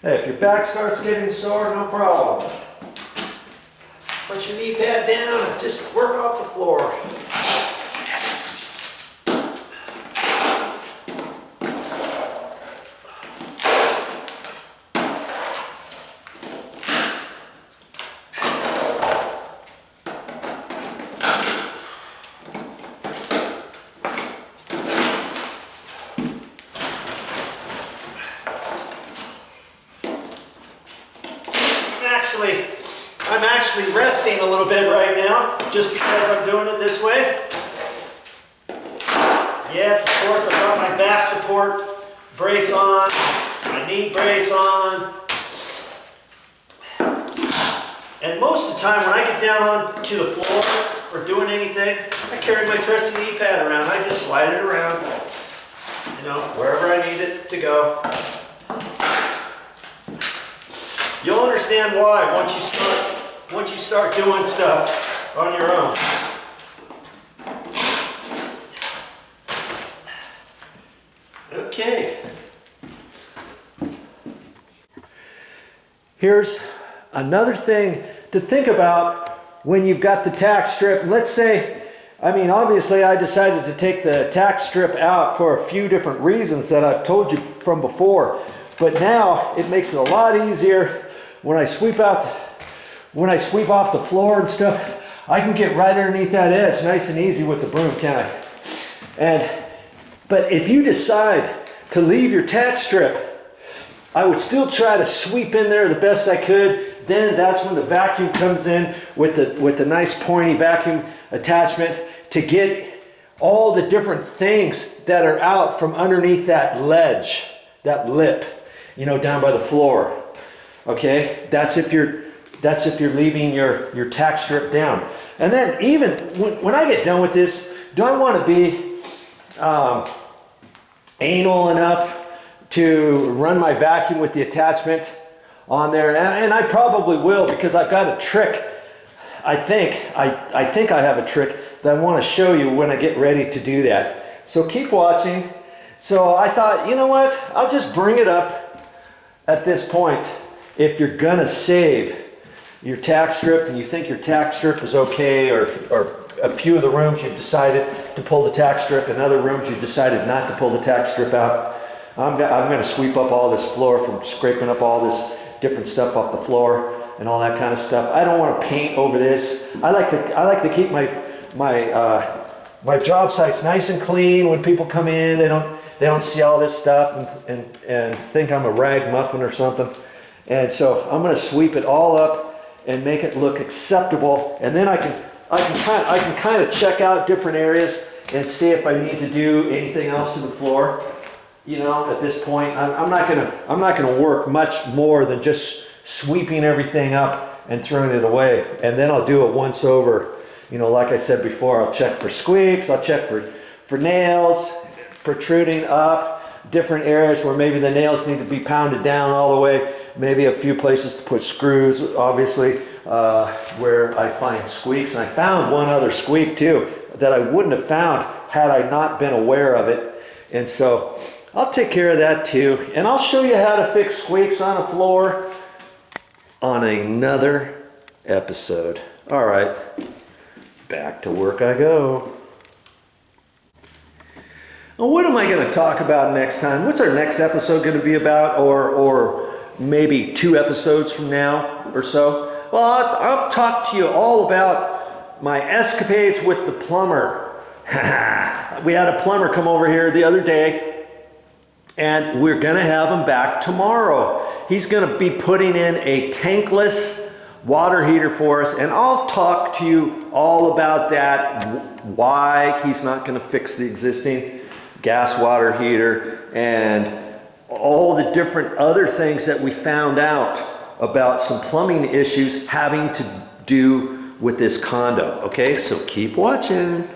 Hey, if your back starts getting sore, no problem. Put your knee pad down and just work off the floor. I'm actually resting a little bit right now, just because I'm doing it this way. Yes, of course, I've got my back support brace on, my knee brace on. And most of the time when I get down onto the floor or doing anything, I carry my trusty knee pad around. I just slide it around, you know, wherever I need it to go. You'll understand why once you start doing stuff on your own. Okay. Here's another thing to think about when you've got the tack strip. Let's say, I mean, obviously I decided to take the tack strip out for a few different reasons that I've told you from before. But now it makes it a lot easier when I sweep off the floor and stuff. I can get right underneath that edge nice and easy with the broom, can't I? But if you decide to leave your tack strip, I would still try to sweep in there the best I could. Then that's when the vacuum comes in with the nice pointy vacuum attachment to get all the different things that are out from underneath that ledge, that lip, you know, down by the floor. Okay, that's if you're leaving your tack strip down. And then even when I get done with this, do I want to be anal enough to run my vacuum with the attachment on there? And I probably will, because I've got a trick. I think I have a trick that I want to show you when I get ready to do that. So keep watching. So I thought, you know what? I'll just bring it up at this point. If you're gonna save your tack strip and you think your tack strip is okay, or a few of the rooms you've decided to pull the tack strip, and other rooms you've decided not to pull the tack strip out, I'm gonna sweep up all this floor from scraping up all this different stuff off the floor and all that kind of stuff. I don't want to paint over this. I like to keep my job sites nice and clean. When people come in, they don't see all this stuff and think I'm a rag muffin or something. And so I'm going to sweep it all up and make it look acceptable. And then I can kind of check out different areas and see if I need to do anything else to the floor. You know, at this point, I'm not gonna work much more than just sweeping everything up and throwing it away. And then I'll do it once over. You know, like I said before, I'll check for squeaks. I'll check for nails protruding up, different areas where maybe the nails need to be pounded down all the way. Maybe a few places to put screws, obviously, where I find squeaks. And I found one other squeak too that I wouldn't have found had I not been aware of it. And so I'll take care of that too. And I'll show you how to fix squeaks on a floor on another episode. All right, back to work I go. Well, what am I going to talk about next time? What's our next episode going to be about? Or maybe 2 episodes from now or so? Well, I'll talk to you all about my escapades with the plumber. We had a plumber come over here the other day, and we're going to have him back tomorrow. He's going to be putting in a tankless water heater for us, and I'll talk to you all about that, why he's not going to fix the existing gas water heater, and all the different other things that we found out about some plumbing issues having to do with this condo. Okay, so keep watching.